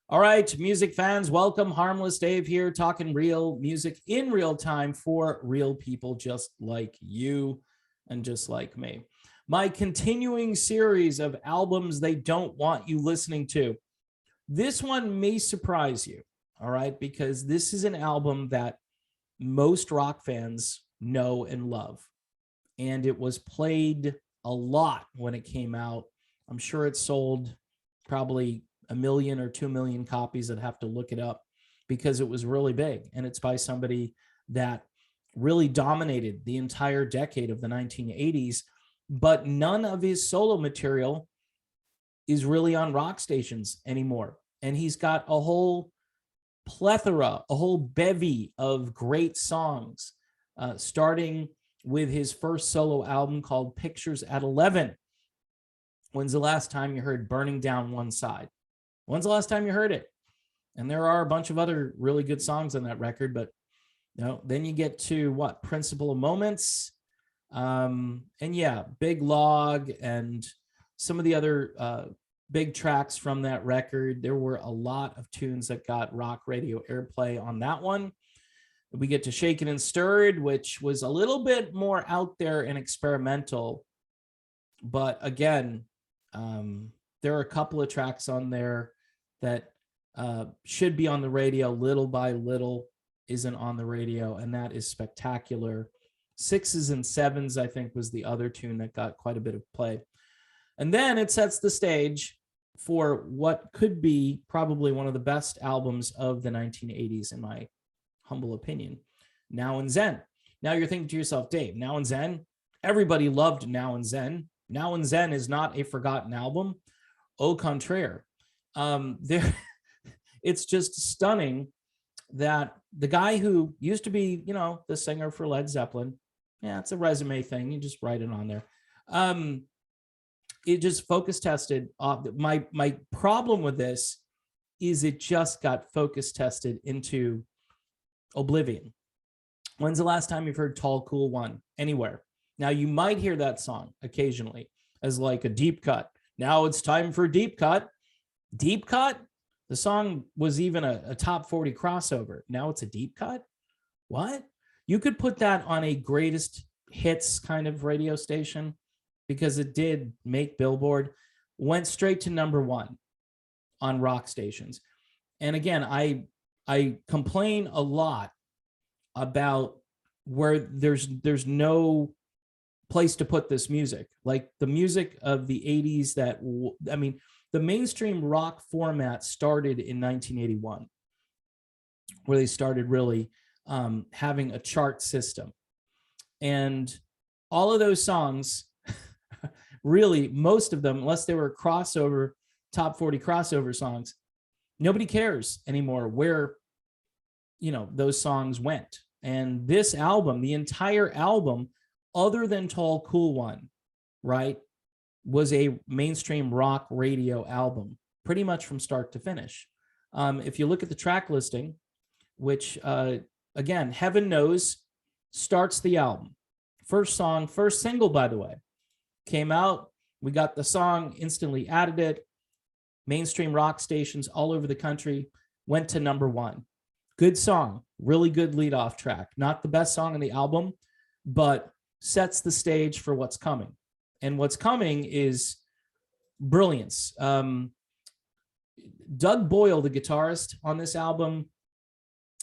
All right, music fans, welcome. Harmless Dave here, talking real music in real time for real people just like you and just like me. My continuing series of albums they don't want you listening to. This one may surprise you, all right, because this is an album that most rock fans know and love. And it was played a lot when it came out. I'm sure it sold probably 1 million or 2 million copies. I'd have to look it up because it was really big. And it's by somebody that really dominated the entire decade of the 1980s. But none of his solo material is really on rock stations anymore. And he's got a whole plethora, a whole bevy of great songs, starting with his first solo album called Pictures at 11. When's the last time you heard Burning Down One Side? When's the last time you heard it? And there are a bunch of other really good songs on that record, but then you get to what? Principle of Moments. And yeah, Big Log and some of the other big tracks from that record. There were a lot of tunes that got rock radio airplay on that one. We get to Shaken and Stirred, which was a little bit more out there and experimental. But again, there are a couple of tracks on there that should be on the radio. Little by Little isn't on the radio, and that is spectacular. Sixes and Sevens, I think, was the other tune that got quite a bit of play. And then it sets the stage for what could be probably one of the best albums of the 1980s, in my humble opinion, Now and Zen. Now you're thinking to yourself, Dave, Now and Zen? Everybody loved Now and Zen. Now and Zen is not a forgotten album. Au contraire. It's just stunning that the guy who used to be, the singer for Led Zeppelin, yeah, it's a resume thing. You just write it on there. It just focus tested. My problem with this is it just got focus tested into oblivion. When's the last time you've heard Tall Cool One anywhere? Now you might hear that song occasionally as like a deep cut. Now it's time for deep cut. Deep cut? The song was even a top 40 crossover. Now it's a deep cut? What? You could put that on a greatest hits kind of radio station because it did make Billboard. Went straight to #1 on rock stations. And again, I complain a lot about where there's no place to put this music. Like the music of the 80s the mainstream rock format started in 1981, where they started really having a chart system. And all of those songs, really, most of them, unless they were crossover, top 40 crossover songs, nobody cares anymore where, those songs went. And this album, the entire album, other than Tall Cool One, right, was a mainstream rock radio album, pretty much from start to finish. If you look at the track listing, which, again, Heaven Knows starts the album. First song, first single, by the way, came out. We got the song, instantly added it. Mainstream rock stations all over the country, went to #1. Good song, really good leadoff track. Not the best song on the album, but sets the stage for what's coming. And what's coming is brilliance. Doug Boyle, the guitarist on this album,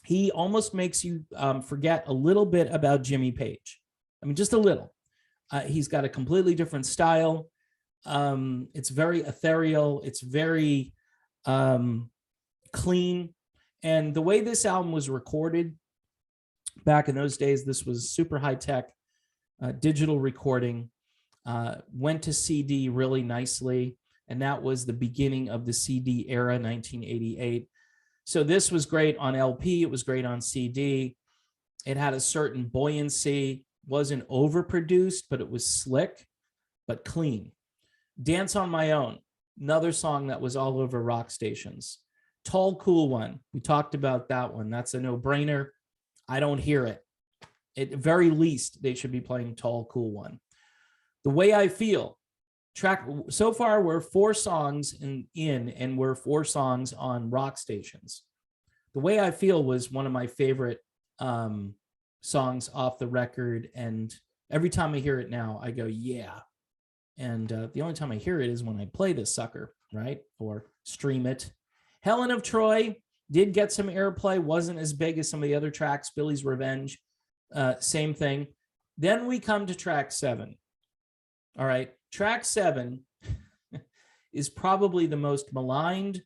he almost makes you forget a little bit about Jimmy Page. I mean, just a little. He's got a completely different style. It's very ethereal. It's very clean. And the way this album was recorded back in those days, this was super high tech digital recording. Went to CD really nicely, and that was the beginning of the CD era, 1988. So this was great on LP. It was great on CD. It had a certain buoyancy, wasn't overproduced, but it was slick, but clean. Dance on My Own, another song that was all over rock stations. Tall Cool One, we talked about that one. That's a no-brainer. I don't hear it. At very least, they should be playing Tall Cool One. The Way I Feel, track. So far, we're 4 songs in, and we're 4 songs on rock stations. The Way I Feel was one of my favorite songs off the record, and every time I hear it now, I go, yeah. And the only time I hear it is when I play this sucker, right? Or stream it. Helen of Troy did get some airplay, wasn't as big as some of the other tracks. Billy's Revenge, same thing. Then we come to track 7. All right, track 7 is probably the most maligned,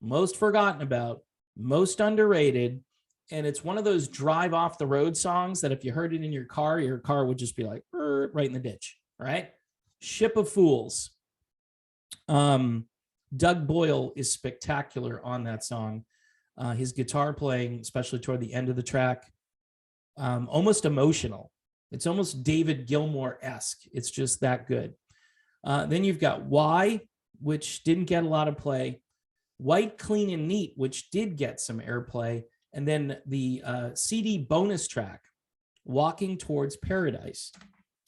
most forgotten about, most underrated. And it's one of those drive off the road songs that if you heard it in your car would just be like, right in the ditch, all right? Ship of Fools. Doug Boyle is spectacular on that song. His guitar playing, especially toward the end of the track, almost emotional. It's almost David Gilmour-esque. It's just that good. Then you've got Why, which didn't get a lot of play. White, Clean, and Neat, which did get some airplay. And then the CD bonus track, Walking Towards Paradise.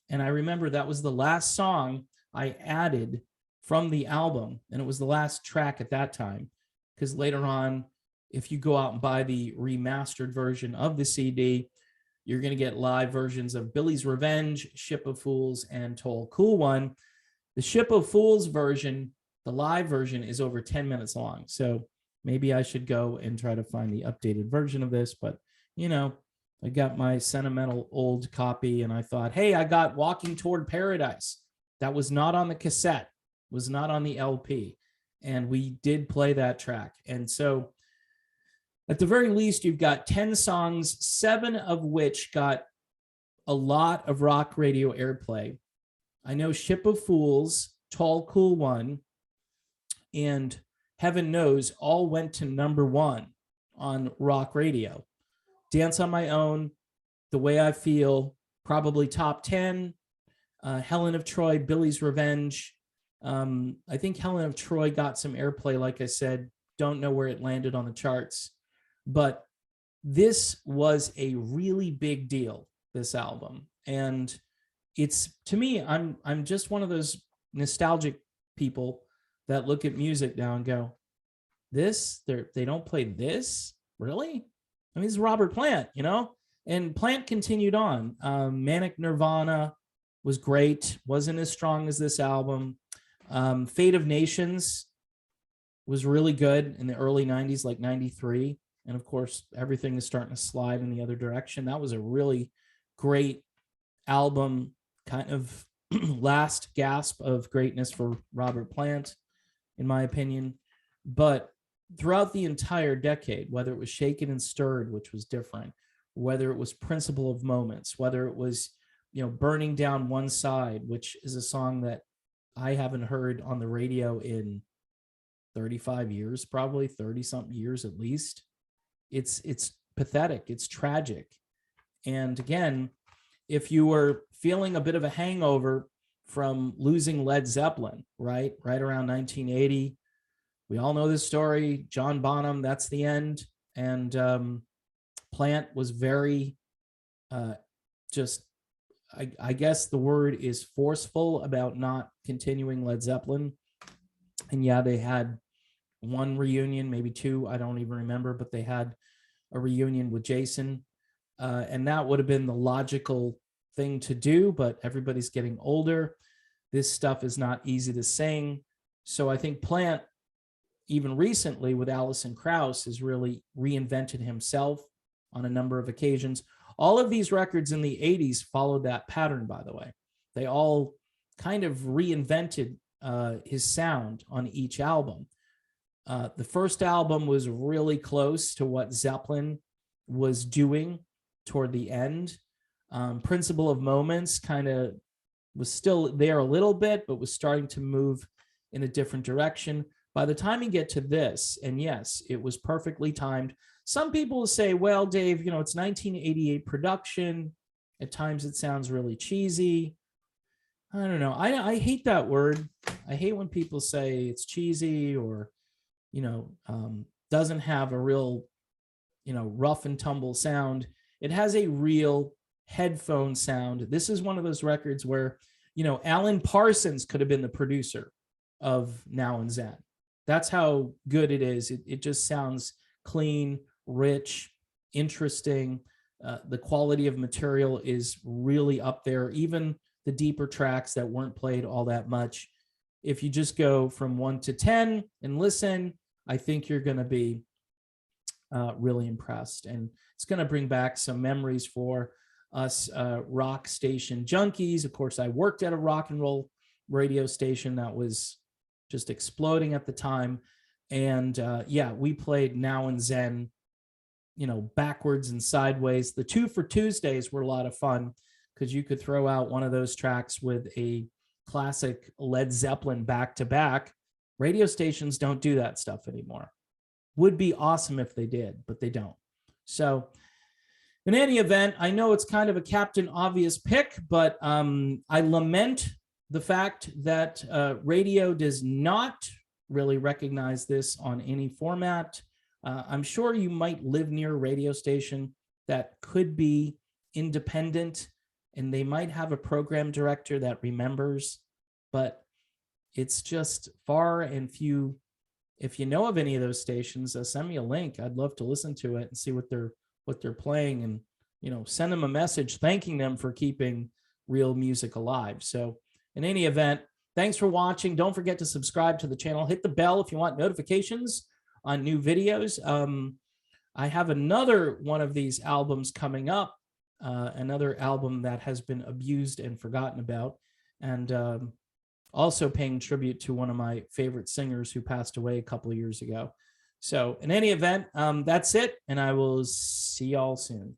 And I remember that was the last song I added from the album. And it was the last track at that time. Because later on, if you go out and buy the remastered version of the CD, you're going to get live versions of Billy's Revenge, Ship of Fools, and Tall Cool One. The Ship of Fools version, the live version, is over 10 minutes long. So maybe I should go and try to find the updated version of this. But, you know, I got my sentimental old copy and I thought, hey, I got Walking Toward Paradise. That was not on the cassette, was not on the LP. And we did play that track. And so at the very least, you've got 10 songs, 7 of which got a lot of rock radio airplay. I know Ship of Fools, Tall Cool One, and Heaven Knows all went to #1 on rock radio. Dance on My Own, The Way I Feel, probably top 10. Helen of Troy, Billy's Revenge. I think Helen of Troy got some airplay, like I said. Don't know where it landed on the charts. But this was a really big deal, this album. And it's, to me, I'm just one of those nostalgic people that look at music now and go, this, they don't play this? Really? I mean, it's Robert Plant, you know? And Plant continued on. Manic Nirvana was great, wasn't as strong as this album. Fate of Nations was really good in the early 90s, like 93. And of course, everything is starting to slide in the other direction. That was a really great album, kind of last gasp of greatness for Robert Plant, in my opinion. But throughout the entire decade, whether it was Shaken and Stirred, which was different, whether it was Principle of Moments, whether it was, you know, Burning Down One Side, which is a song that I haven't heard on the radio in 35 years, probably 30-something years at least. It's pathetic. It's tragic. And again, if you were feeling a bit of a hangover from losing Led Zeppelin, right around 1980, we all know this story. John Bonham, that's the end. And Plant was very I guess the word is forceful about not continuing Led Zeppelin. And yeah, they had one reunion, maybe 2, I don't even remember, but they had a reunion with Jason. And that would have been the logical thing to do, but everybody's getting older. This stuff is not easy to sing. So I think Plant, even recently with Alison Krauss, has really reinvented himself on a number of occasions. All of these records in the 80s followed that pattern, by the way. They all kind of reinvented his sound on each album. The first album was really close to what Zeppelin was doing toward the end. Principle of Moments kind of was still there a little bit, but was starting to move in a different direction. By the time you get to this, and yes, it was perfectly timed. Some people will say, well, Dave, you know, it's 1988 production. At times it sounds really cheesy. I don't know. I hate that word. I hate when people say it's cheesy or, you know, doesn't have a real, you know, rough and tumble sound. It has a real headphone sound. This is one of those records where Alan Parsons could have been the producer of Now and Zen. That's how good it is. It just sounds clean, rich, interesting. The quality of material is really up there. Even the deeper tracks that weren't played all that much. If you just go from 1 to 10 and listen, I think you're going to be really impressed. And it's going to bring back some memories for us rock station junkies. Of course, I worked at a rock and roll radio station that was just exploding at the time. And yeah, we played Now and Zen, backwards and sideways. The 2 for Tuesdays were a lot of fun because you could throw out one of those tracks with a classic Led Zeppelin back to back. Radio stations don't do that stuff anymore. Would be awesome if they did, but they don't. So in any event, I know it's kind of a Captain Obvious pick, but I lament the fact that radio does not really recognize this on any format. I'm sure you might live near a radio station that could be independent, and they might have a program director that remembers, but it's just far and few. If you know of any of those stations, send me a link. I'd love to listen to it and see what they're playing, and send them a message thanking them for keeping real music alive. So in any event, thanks for watching. Don't forget to subscribe to the channel. Hit the bell if you want notifications on new videos. I have another one of these albums coming up, another album that has been abused and forgotten about, and also paying tribute to one of my favorite singers who passed away a couple of years ago. So in any event, that's it, and I will see y'all soon.